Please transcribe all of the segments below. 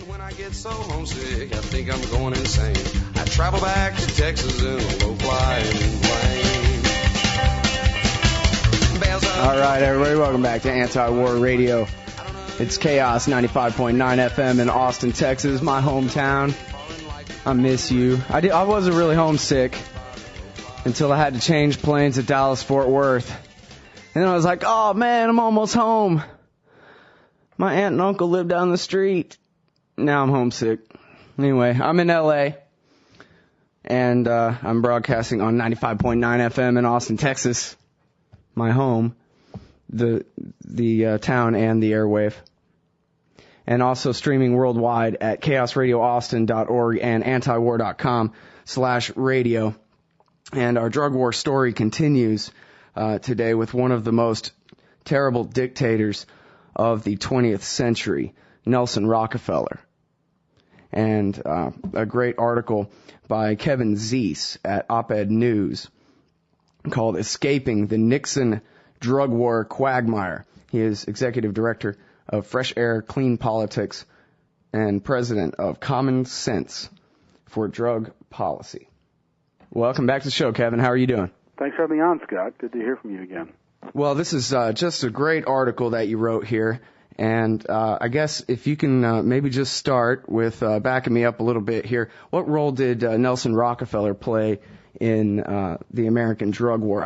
When I get so homesick, I think I'm going insane. I travel back to Texas in a low-flying plane. All right, everybody, welcome back to Anti-War Radio. It's Chaos 95.9 FM in Austin, Texas, my hometown. I miss you. I wasn't really homesick until I had to change planes at Dallas-Fort Worth. And then I was like, oh, man, I'm almost home. My aunt and uncle live down the street. Now I'm homesick. Anyway, I'm in L.A., and I'm broadcasting on 95.9 FM in Austin, Texas, my home, the town and the airwave. And also streaming worldwide at chaosradioaustin.org and antiwar.com/radio. And our drug war story continues today with one of the most terrible dictators of the 20th century, Nelson Rockefeller. And a great article by Kevin Zeese at Op-Ed News called Escaping the Nixon Drug War Quagmire. He is executive director of Fresh Air, Clean Politics, and president of Common Sense for Drug Policy. Welcome back to the show, Kevin. How are you doing? Thanks for having me on, Scott. Good to hear from you again. Well, this is just a great article that you wrote here. And I guess if you can maybe just start with backing me up a little bit here. What role did Nelson Rockefeller play in the American drug war?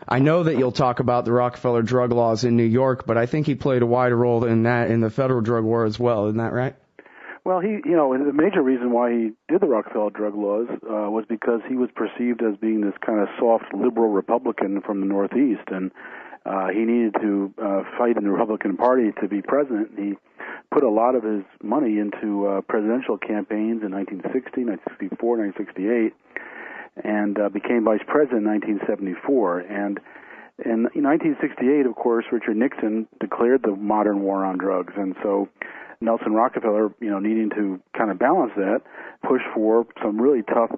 I know that you'll talk about the Rockefeller drug laws in New York, but I think he played a wider role in that in the federal drug war as well. Isn't that right? Well, the major reason why he did the Rockefeller drug laws was because he was perceived as being this kind of soft liberal Republican from the Northeast, and he needed to fight in the Republican Party to be president. He put a lot of his money into presidential campaigns in 1960, 1964, 1968, and became vice president in 1974. And in 1968, of course, Richard Nixon declared the modern war on drugs, and so Nelson Rockefeller, needing to kind of balance that, pushed for some really tough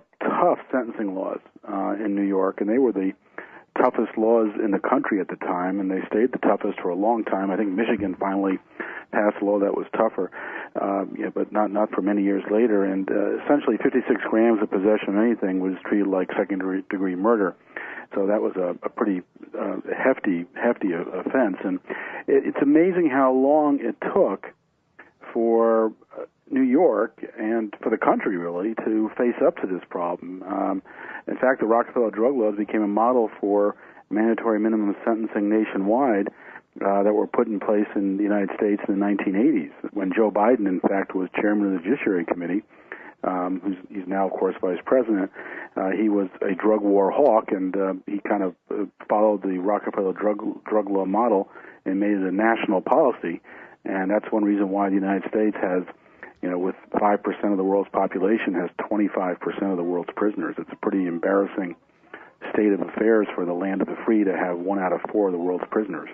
sentencing laws in New York, and they were the toughest laws in the country at the time, and they stayed the toughest for a long time. I think Michigan finally passed a law that was tougher, but not for many years later. And essentially, 56 grams of possession of anything was treated like second-degree murder. So that was a pretty hefty offense. And it's amazing how long it took for New York and for the country, really, to face up to this problem. In fact, the Rockefeller drug laws became a model for mandatory minimum sentencing nationwide that were put in place in the United States in the 1980s, when Joe Biden, in fact, was chairman of the Judiciary Committee. He's now, of course, vice president. He was a drug war hawk, and he kind of followed the Rockefeller drug law model and made it a national policy. And that's one reason why the United States has, with 5% of the world's population, has 25% of the world's prisoners. It's a pretty embarrassing state of affairs for the land of the free to have 1 out of 4 of the world's prisoners.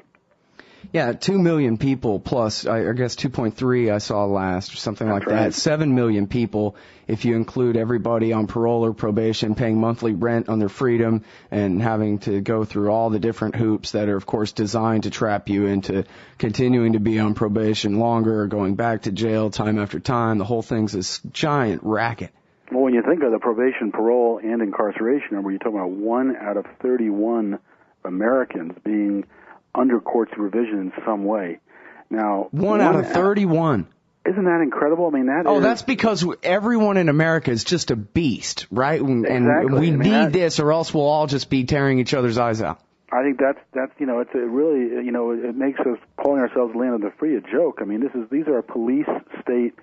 Yeah, 2 million people plus, I guess 2.3 I saw last, or something like that. 7 million people if you include everybody on parole or probation, paying monthly rent on their freedom, and having to go through all the different hoops that are, of course, designed to trap you into continuing to be on probation longer, or going back to jail time after time. The whole thing's this giant racket. Well, when you think of the probation, parole, and incarceration number, you're talking about 1 out of 31 Americans being under court supervision in some way. Now, 1 out of 31. Isn't that incredible? I mean, that's because everyone in America is just a beast, right? And exactly. We need this, or else we'll all just be tearing each other's eyes out. I think that's it's a really it makes us calling ourselves land of the free a joke. I mean, these are police state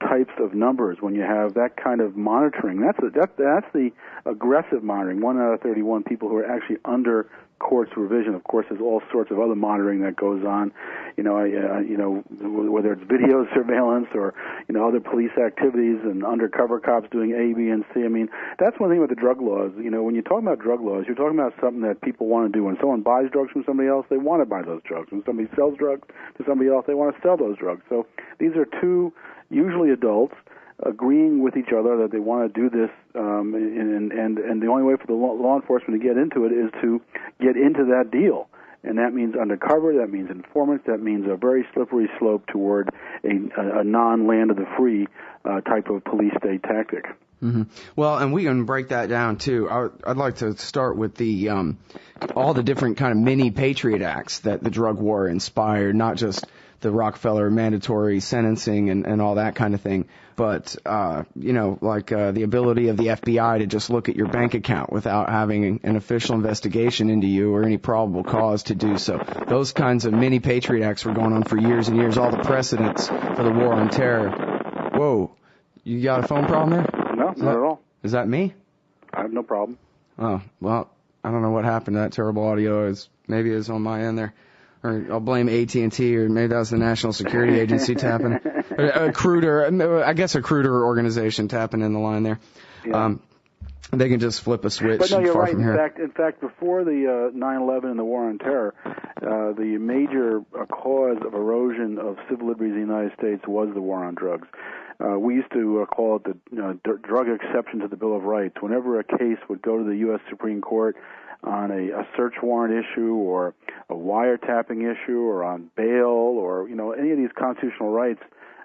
types of numbers when you have that kind of monitoring. That's the aggressive monitoring. 1 out of 31 people who are actually under court supervision. Of course, there's all sorts of other monitoring that goes on. Whether it's video surveillance or other police activities and undercover cops doing A, B, and C. I mean, that's one thing with the drug laws. When you're talking about drug laws, you're talking about something that people want to do. When someone buys drugs from somebody else, they want to buy those drugs. When somebody sells drugs to somebody else, they want to sell those drugs. So these are two, usually adults, agreeing with each other that they want to do this, and the only way for the law enforcement to get into it is to get into that deal. and that means undercover, that means informants, that means a very slippery slope toward a non-land of the free type of police state tactic. Mm-hmm. Well, and we can break that down too. I'd like to start with the all the different kind of mini Patriot Acts that the drug war inspired, not just the Rockefeller mandatory sentencing and all that kind of thing, but the ability of the FBI to just look at your bank account without having an official investigation into you or any probable cause to do so. Those kinds of mini Patriot Acts were going on for years and years, all the precedents for the war on terror. Whoa, you got a phone problem there? No, not at all. Is that me? I have no problem. Oh, well, I don't know what happened to that terrible audio. Maybe it's on my end there. Or I'll blame AT&T, or maybe that was the National Security Agency tapping. A recruiter organization tapping in the line there. Yeah. They can just flip a switch but no, you're far right. from here. In fact, before the 9/11 and the War on Terror, the major cause of erosion of civil liberties in the United States was the war on drugs. We used to call it the drug exception to the Bill of Rights. Whenever a case would go to the U.S. Supreme Court on a search warrant issue or a wiretapping issue or on bail or any of these constitutional rights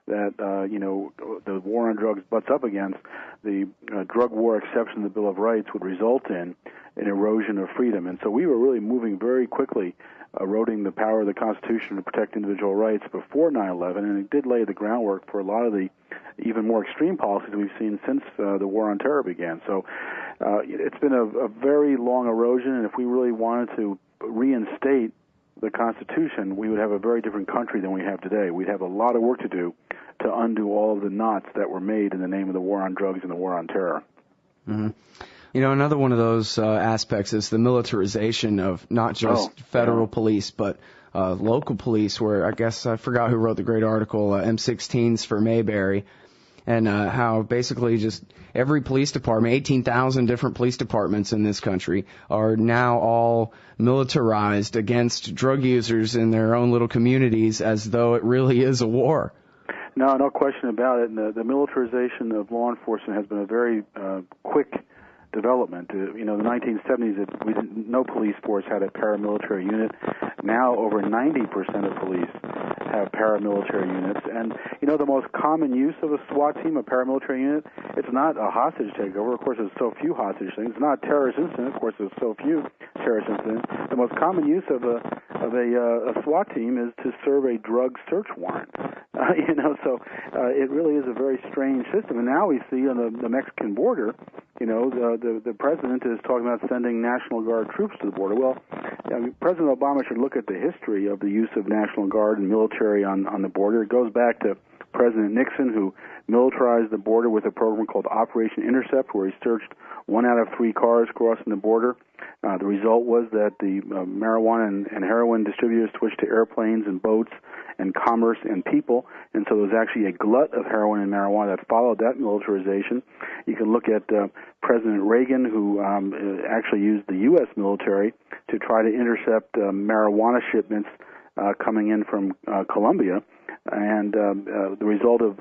that the war on drugs butts up against, the drug war exception to the Bill of Rights would result in an erosion of freedom. And so we were really moving very quickly, eroding the power of the Constitution to protect individual rights before 9/11, and it did lay the groundwork for a lot of the even more extreme policies we've seen since the war on terror began. So it's been a very long erosion, and if we really wanted to reinstate the Constitution, we would have a very different country than we have today. We'd have a lot of work to do to undo all of the knots that were made in the name of the war on drugs and the war on terror. Mm-hmm. Another one of those aspects is the militarization of not just federal police, but local police, where I guess I forgot who wrote the great article, M16s for Mayberry, and how basically just every police department, 18,000 different police departments in this country, are now all militarized against drug users in their own little communities as though it really is a war. No question about it. And the militarization of law enforcement has been a very quick development. The 1970s, no police force had a paramilitary unit. Now over 90% of police have paramilitary units. And, the most common use of a SWAT team, a paramilitary unit, it's not a hostage takeover. Of course, there's so few hostage things. It's not a terrorist incident. Of course, there's so few terrorist incidents. The most common use of a SWAT team is to serve a drug search warrant. So it really is a very strange system. And now we see on the Mexican border, the president is talking about sending National Guard troops to the border. Well, President Obama should look at the history of the use of National Guard and military on the border. It goes back to President Nixon, who militarized the border with a program called Operation Intercept, where he searched 1 out of 3 cars crossing the border. The result was that the marijuana and heroin distributors switched to airplanes and boats and commerce and people, and so there was actually a glut of heroin and marijuana that followed that militarization. You can look at President Reagan, who actually used the U.S. military to try to intercept marijuana shipments coming in from Colombia, and the result of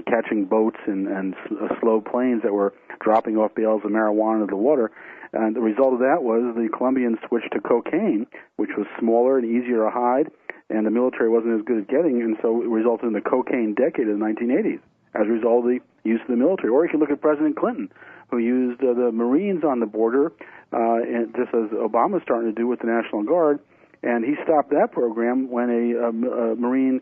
catching boats and slow planes that were dropping off bales of marijuana into the water. And the result of that was the Colombians switched to cocaine, which was smaller and easier to hide, and the military wasn't as good at getting, and so it resulted in the cocaine decade of the 1980s as a result of the use of the military. Or you can look at President Clinton, who used the Marines on the border, and just as Obama's starting to do with the National Guard, and he stopped that program when a Marine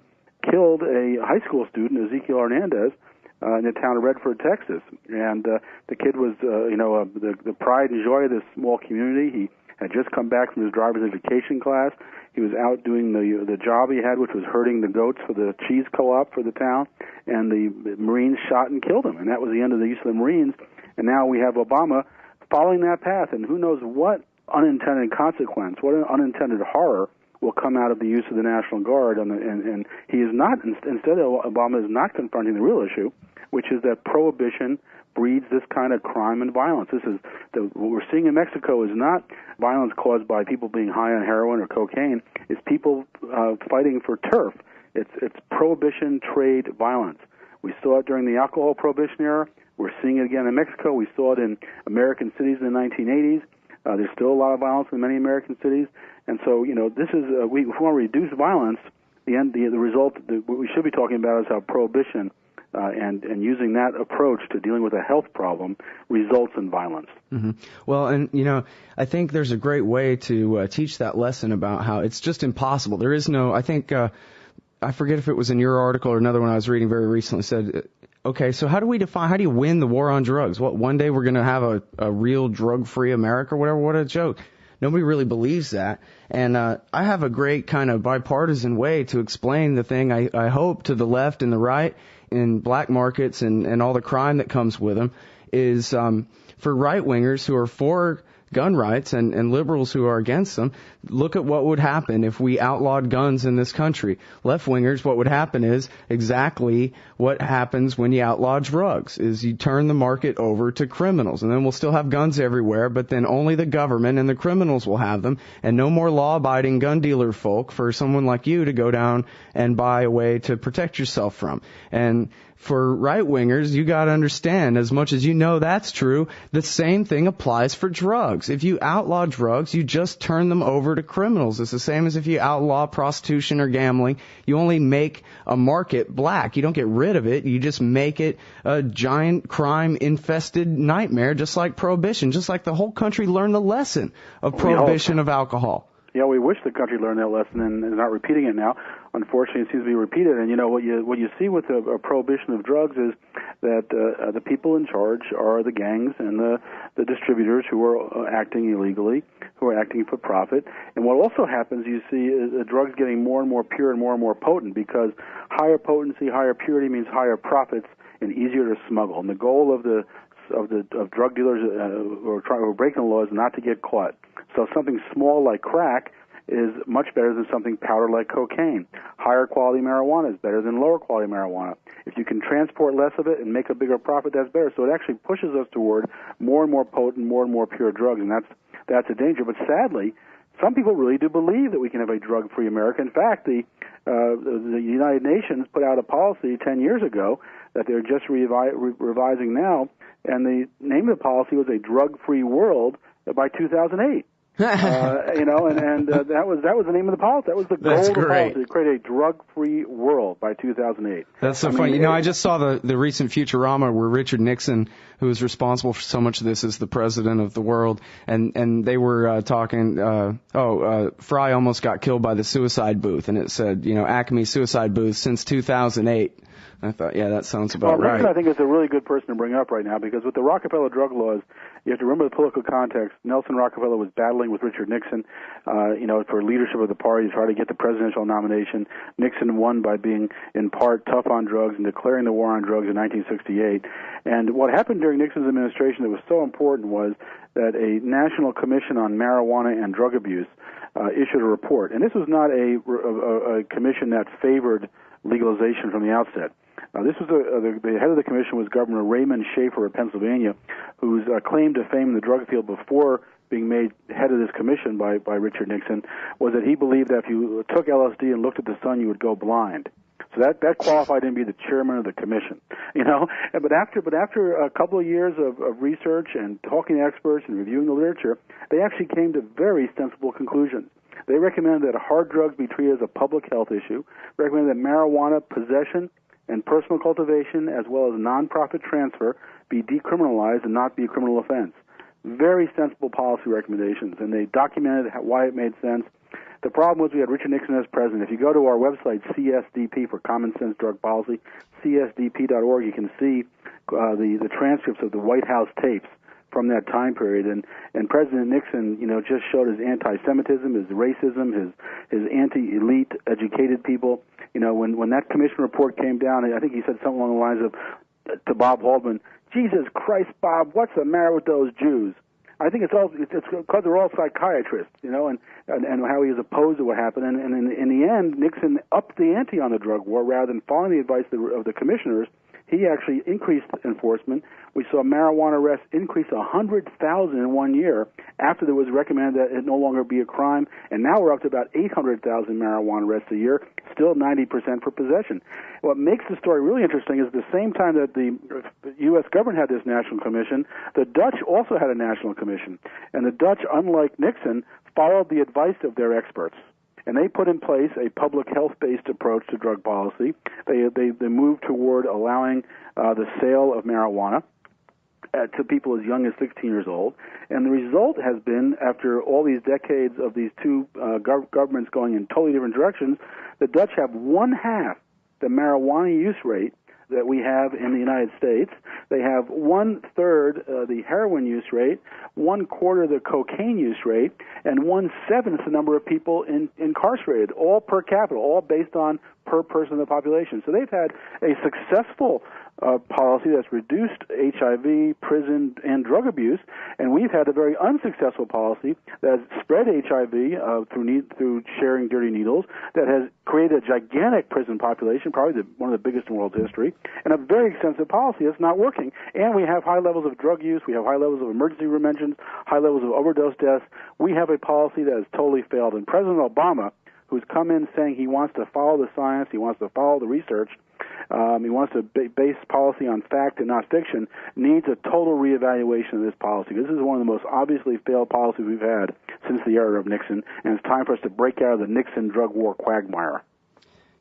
killed a high school student, Ezekiel Hernandez, in the town of Redford, Texas. And the kid was, the pride and joy of this small community. He had just come back from his driver's education class. He was out doing the job he had, which was herding the goats for the cheese co-op for the town, and the Marines shot and killed him. And that was the end of the use of the Marines. And now we have Obama following that path, and who knows what unintended consequence, what an unintended horror will come out of the use of the National Guard. And he is not, instead Obama is not confronting the real issue, which is that prohibition breeds this kind of crime and violence. What we're seeing in Mexico is not violence caused by people being high on heroin or cocaine. It's people fighting for turf. It's prohibition trade violence. We saw it during the alcohol prohibition era. We're seeing it again in Mexico. We saw it in American cities in the 1980s. There's still a lot of violence in many American cities, and so this is if we want to reduce violence, the result that what we should be talking about is how prohibition and using that approach to dealing with a health problem results in violence. Mm-hmm. Well, and I think there's a great way to teach that lesson about how it's just impossible. There is no. I think I forget if it was in your article or another one I was reading very recently said. Okay, so how do you win the war on drugs? What, one day we're going to have a real drug-free America or whatever? What a joke. Nobody really believes that. And I have a great kind of bipartisan way to explain the thing, I hope, to the left and the right in black markets and all the crime that comes with them, is for right-wingers who are for gun rights and liberals who are against them, look at what would happen if we outlawed guns in this country. Left-wingers, what would happen is exactly what happens when you outlaw drugs, is you turn the market over to criminals. And then we'll still have guns everywhere, but then only the government and the criminals will have them, and no more law-abiding gun dealer folk for someone like you to go down and buy a way to protect yourself from. And for right-wingers, you got to understand, as much as you know that's true, the same thing applies for drugs. If you outlaw drugs, you just turn them over to criminals. It's the same as if you outlaw prostitution or gambling. You only make a market black. You don't get rid of it. You just make it a giant crime-infested nightmare, just like prohibition, just like the whole country learned the lesson of prohibition of alcohol. Yeah, we wish the country learned that lesson and is not repeating it now. Unfortunately, it seems to be repeated. And what you see with a prohibition of drugs is that the people in charge are the gangs and the distributors who are acting illegally, who are acting for profit. And what also happens, you see, is the drugs getting more and more pure and more potent, because higher potency, higher purity means higher profits and easier to smuggle. And the goal of drug dealers who are breaking the law is not to get caught. So something small like crack is much better than something powder like cocaine. Higher quality marijuana is better than lower quality marijuana. If you can transport less of it and make a bigger profit, that's better. So it actually pushes us toward more and more potent, more and more pure drugs, and that's a danger. But sadly, some people really do believe that we can have a drug-free America. In fact, the United Nations put out a policy 10 years ago that they're just revising now, and the name of the policy was a drug-free world by 2008. And that was the name of the policy. That was the goal of the policy, to create a drug-free world by 2008. That's so funny. I just saw the recent Futurama where Richard Nixon, who is responsible for so much of this, is the president of the world, and they were talking. Fry almost got killed by the suicide booth, and it said, Acme suicide booth since 2008. I thought, yeah, that sounds about right. Nixon, I think, is a really good person to bring up right now, because with the Rockefeller drug laws, you have to remember the political context. Nelson Rockefeller was battling with Richard Nixon, for leadership of the party to try to get the presidential nomination. Nixon won by being, in part, tough on drugs and declaring the war on drugs in 1968. And what happened during Nixon's administration that was so important was that a National Commission on Marijuana and Drug Abuse issued a report. And this was not a commission that favored legalization from the outset. This was the head of the commission was Governor Raymond Schaefer of Pennsylvania, whose claim to fame in the drug field before being made head of this commission by Richard Nixon was that he believed that if you took LSD and looked at the sun, you would go blind. So that qualified him to be the chairman of the commission, But after a couple of years of research and talking to experts and reviewing the literature, they actually came to very sensible conclusions. They recommended that hard drugs be treated as a public health issue, recommended that marijuana possession and personal cultivation, as well as nonprofit transfer, be decriminalized and not be a criminal offense. Very sensible policy recommendations, and they documented why it made sense. The problem was we had Richard Nixon as president. If you go to our website, CSDP, for Common Sense Drug Policy, csdp.org, you can see the transcripts of the White House tapes from that time period. And President Nixon, just showed his anti-Semitism, his racism, his anti-elite educated people. When that commission report came down, I think he said something along the lines of, to Bob Haldeman, "Jesus Christ, Bob, what's the matter with those Jews?" I think it's because they're all psychiatrists, and how he was opposed to what happened. And in the end, Nixon upped the ante on the drug war rather than following the advice of the commissioners. he actually increased enforcement. We saw marijuana arrests increase 100,000 in 1 year after it was recommended that it no longer be a crime, and now we're up to about 800,000 marijuana arrests a year, still 90% for possession. What makes the story really interesting is at the same time that the U.S. government had this national commission, the Dutch also had a national commission. And the Dutch, unlike Nixon, followed the advice of their experts. And they put in place a public health-based approach to drug policy. They moved toward allowing the sale of marijuana to people as young as 16 years old. And the result has been, after all these decades of these two governments going in totally different directions, the Dutch have one half the marijuana use rate that we have in the United States. They have 1/3 the heroin use rate, 1/4 the cocaine use rate, and 1/7 the number of people incarcerated, all per capita, all based on per person of the population. So they've had a successful policy that's reduced HIV, prison, and drug abuse, and we've had a very unsuccessful policy that has spread HIV through sharing dirty needles, that has created a gigantic prison population, probably one of the biggest in world history, and a very extensive policy that's not working. And we have high levels of drug use, we have high levels of emergency room admissions, high levels of overdose deaths. We have a policy that has totally failed. And President Obama, who's come in saying he wants to follow the science, he wants to follow the research, he wants to base policy on fact and not fiction, needs a total reevaluation of this policy. This is one of the most obviously failed policies we've had since the era of Nixon, and it's time for us to break out of the Nixon drug war quagmire.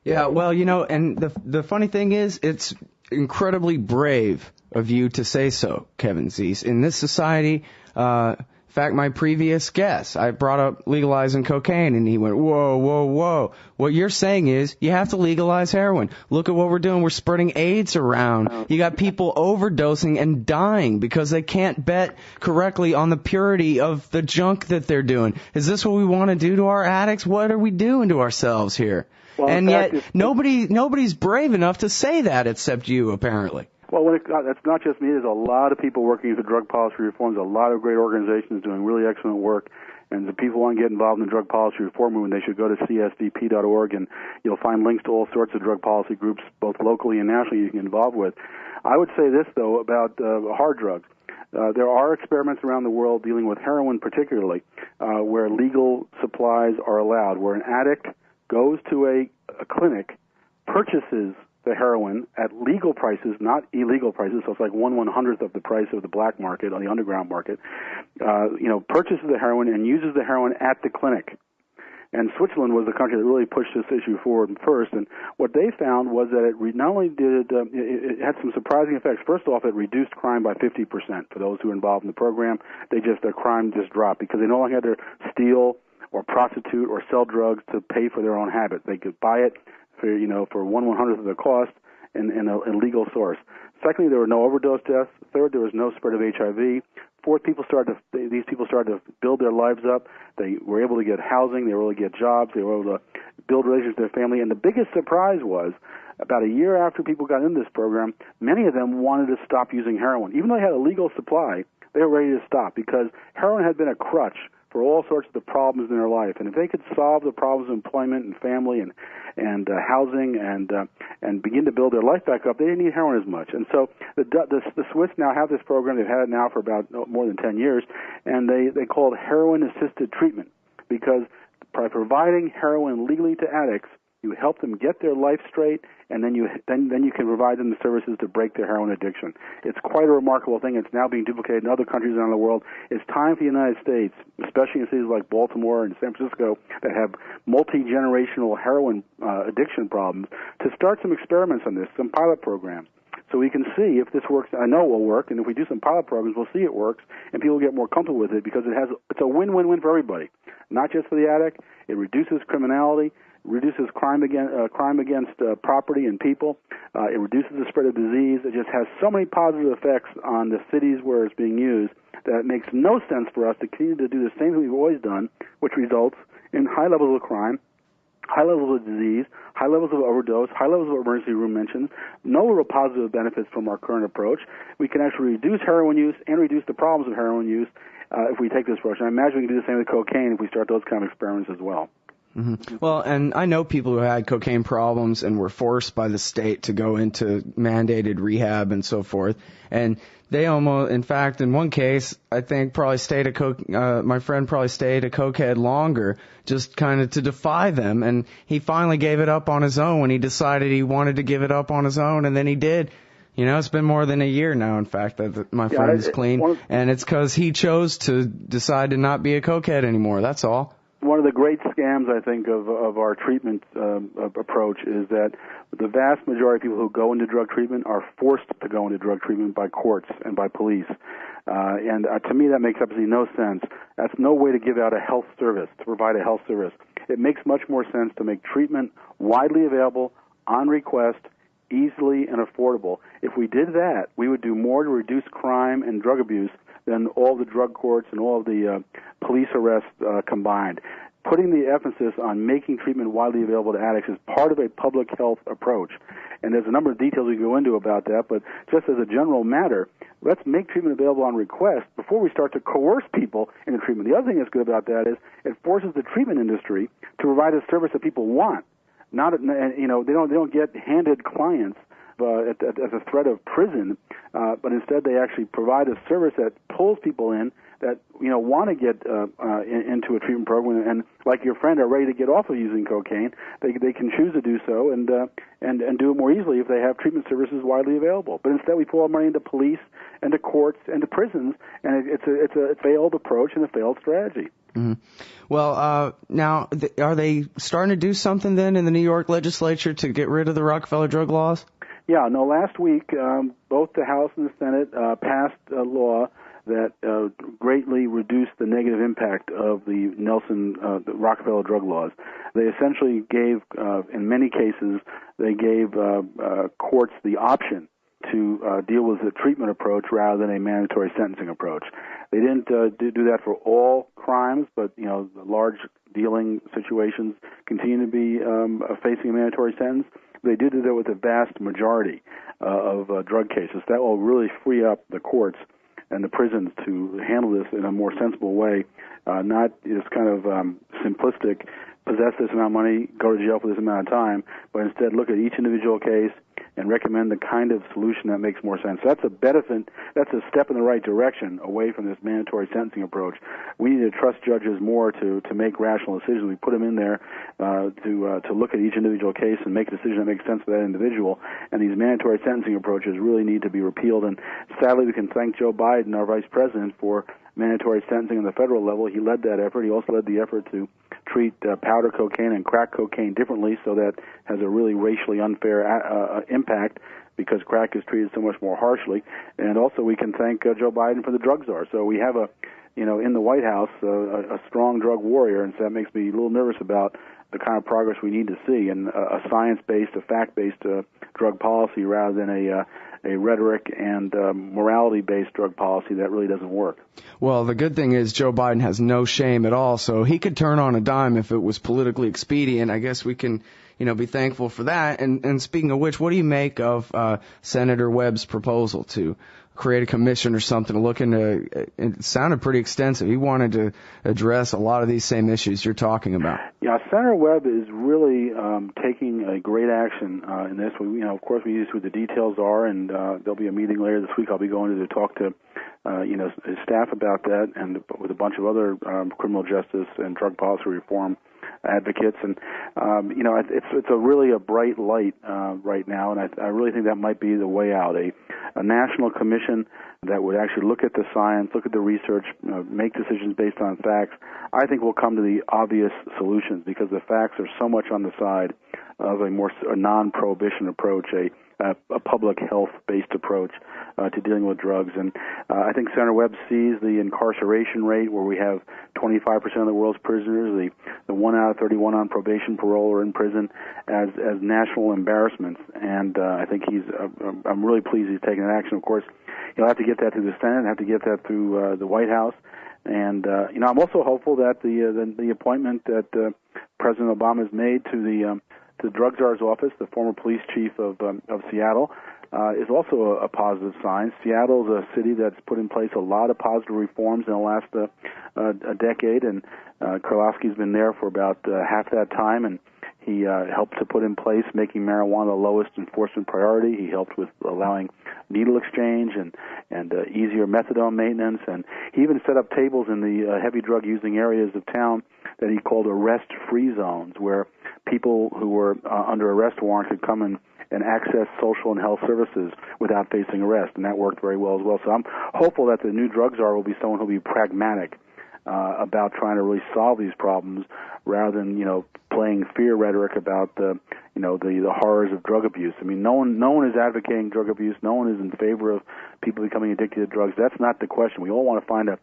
Yeah, well, and the funny thing is, it's incredibly brave of you to say so, Kevin Zeese. In this society, in fact, my previous guest, I brought up legalizing cocaine, and he went, whoa, whoa, whoa. What you're saying is you have to legalize heroin. Look at what we're doing. We're spreading AIDS around. You got people overdosing and dying because they can't bet correctly on the purity of the junk that they're doing. Is this what we want to do to our addicts? What are we doing to ourselves here? Well, and yet nobody's brave enough to say that except you, apparently. Well, that's not just me. There's a lot of people working for drug policy reform. There's a lot of great organizations doing really excellent work. And if people want to get involved in the drug policy reform movement, they should go to csdp.org, and you'll find links to all sorts of drug policy groups, both locally and nationally, you can get involved with. I would say this, though, about hard drugs. There are experiments around the world dealing with heroin particularly, where legal supplies are allowed, where an addict goes to a clinic, purchases the heroin at legal prices, not illegal prices, so it's like 1/100th of the price of the black market or the underground market, purchases the heroin and uses the heroin at the clinic. And Switzerland was the country that really pushed this issue forward first. And what they found was that it not only did it had some surprising effects. First off, it reduced crime by 50% for those who were involved in the program. Their crime just dropped because they no longer had to steal or prostitute or sell drugs to pay for their own habit. They could buy it for 1/100th of the cost in a legal source. Secondly, there were no overdose deaths. Third, there was no spread of HIV. Fourth, these people started to build their lives up. They were able to get housing. They were able to get jobs. They were able to build relationships with their family. And the biggest surprise was, about a year after people got into this program, many of them wanted to stop using heroin. Even though they had a legal supply, they were ready to stop because heroin had been a crutch for all sorts of the problems in their life. And if they could solve the problems of employment and family and housing and begin to build their life back up, they didn't need heroin as much. And so the Swiss now have this program. They've had it now for about more than 10 years, and they call it heroin-assisted treatment because by providing heroin legally to addicts, you help them get their life straight, and then you can provide them the services to break their heroin addiction. It's quite a remarkable thing. It's now being duplicated in other countries around the world. It's time for the United States, especially in cities like Baltimore and San Francisco that have multi-generational heroin addiction problems, to start some experiments on this, some pilot programs, so we can see if this works. I know it will work, and if we do some pilot programs, we'll see it works, and people get more comfortable with it because it's a win-win-win for everybody, not just for the addict. It reduces criminality, reduces crime against property and people. It reduces the spread of disease. It just has so many positive effects on the cities where it's being used that it makes no sense for us to continue to do the same thing we've always done, which results in high levels of crime, high levels of disease, high levels of overdose, high levels of emergency room admissions, no real positive benefits from our current approach. We can actually reduce heroin use and reduce the problems of heroin use if we take this approach. And I imagine we can do the same with cocaine if we start those kind of experiments as well. Mm-hmm. Well, and I know people who had cocaine problems and were forced by the state to go into mandated rehab and so forth. And they almost, in fact, in one case, I think probably my friend probably stayed a cokehead longer, just kind of to defy them. And he finally gave it up on his own when he decided he wanted to give it up on his own, and then he did. You know, it's been more than a year now, in fact, that my friend is clean, and it's because he chose to decide to not be a cokehead anymore. That's all. One of the great scams, I think, of our treatment approach is that the vast majority of people who go into drug treatment are forced to go into drug treatment by courts and by police. And to me, that makes absolutely no sense. That's no way to give out a health service, to provide a health service. It makes much more sense to make treatment widely available, on request, easily and affordable. If we did that, we would do more to reduce crime and drug abuse than all the drug courts and all of the police arrests combined. Putting the emphasis on making treatment widely available to addicts is part of a public health approach. And there's a number of details we go into about that, but just as a general matter, let's make treatment available on request before we start to coerce people into treatment. The other thing that's good about that is it forces the treatment industry to provide a service that people want. Not, you know, they don't get handed clients as a threat of prison, but instead they actually provide a service that pulls people in that, you know, want to get into a treatment program and, like your friend, are ready to get off of using cocaine. They can choose to do so and do it more easily if they have treatment services widely available. But instead we pour our money into police and to courts and to prisons, and it's a failed approach and a failed strategy. Mm-hmm. Well, now, are they starting to do something then in the New York legislature to get rid of the Rockefeller drug laws? Yeah, no, last week both the House and the Senate passed a law that greatly reduced the negative impact of the the Rockefeller drug laws. They essentially gave, in many cases, they gave courts the option to deal with a treatment approach rather than a mandatory sentencing approach. They didn't do that for all crimes, but, you know, the large dealing situations continue to be facing a mandatory sentence. They did do that with the vast majority of drug cases. That will really free up the courts and the prisons to handle this in a more sensible way, not this kind of simplistic, possess this amount of money, go to jail for this amount of time, but instead look at each individual case and recommend the kind of solution that makes more sense. That's a benefit. That's a step in the right direction away from this mandatory sentencing approach. We need to trust judges more to make rational decisions. We put them in there to look at each individual case and make a decision that makes sense for that individual. And these mandatory sentencing approaches really need to be repealed. And sadly, we can thank Joe Biden, our vice president, for mandatory sentencing on the federal level. He led that effort. He also led the effort to treat powder cocaine and crack cocaine differently, so that has a really racially unfair impact because crack is treated so much more harshly. And also we can thank Joe Biden for the drug czar. So we have in the White House a strong drug warrior, and so that makes me a little nervous about the kind of progress we need to see in a science-based, a fact-based drug policy rather than a rhetoric and morality-based drug policy that really doesn't work. Well, the good thing is Joe Biden has no shame at all, so he could turn on a dime if it was politically expedient. I guess we can, be thankful for that. And speaking of which, what do you make of Senator Webb's proposal to create a commission or something to look into? It sounded pretty extensive. He wanted to address a lot of these same issues you're talking about. Yeah, Senator Webb is really taking a great action in this. Of course, we use who the details are, and there'll be a meeting later this week. I'll be going to talk to his staff about that, and with a bunch of other criminal justice and drug policy reform advocates, and it's really a bright light right now, and I really think that might be the way out. A national commission that would actually look at the science, look at the research, make decisions based on facts, I think will come to the obvious solutions, because the facts are so much on the side of a non-prohibition approach, a public health-based approach to dealing with drugs. And I think Senator Webb sees the incarceration rate, where we have 25% of the world's prisoners, the 1 out of 31 on probation, parole, or in prison, as national embarrassments. And I think I'm really pleased he's taking that action. Of course, he'll have to get that through the Senate, have to get that through the White House. And I'm also hopeful that the appointment that President Obama has made to the drug czar's office, the former police chief of Seattle, is also a positive sign. Seattle's a city that's put in place a lot of positive reforms in the last a decade, and Karlofsky's been there for about half that time, and he helped to put in place making marijuana the lowest enforcement priority. He helped with allowing needle exchange and easier methadone maintenance, and he even set up tables in the heavy drug using areas of town that he called arrest-free zones, where people who were under arrest warrant could come and access social and health services without facing arrest, and that worked very well as well. So I'm hopeful that the new drug czar will be someone who will be pragmatic about trying to really solve these problems, rather than playing fear rhetoric about the horrors of drug abuse. I mean, no one is advocating drug abuse. No one is in favor of people becoming addicted to drugs. That's not the question. We all want to find a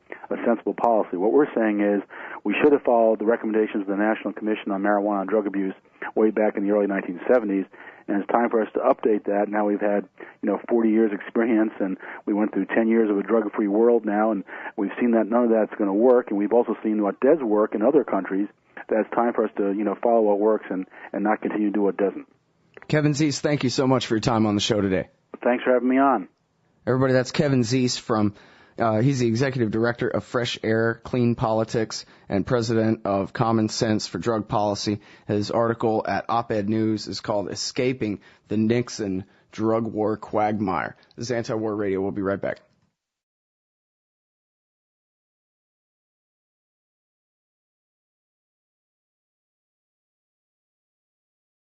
sensible policy. What we're saying is we should have followed the recommendations of the National Commission on Marijuana and Drug Abuse way back in the early 1970s, and it's time for us to update that. Now we've had 40 years experience, and we went through 10 years of a drug-free world now, and we've seen that none of that's going to work, and we've also seen what does work in other countries. That it's time for us to follow what works and not continue to do what doesn't. Kevin Zeese, thank you so much for your time on the show today. Thanks for having me on. Everybody, that's Kevin Zeese from, he's the executive director of Fresh Air, Clean Politics, and president of Common Sense for Drug Policy. His article at Op-Ed News is called Escaping the Nixon Drug War Quagmire. This is Anti-War Radio. We'll be right back.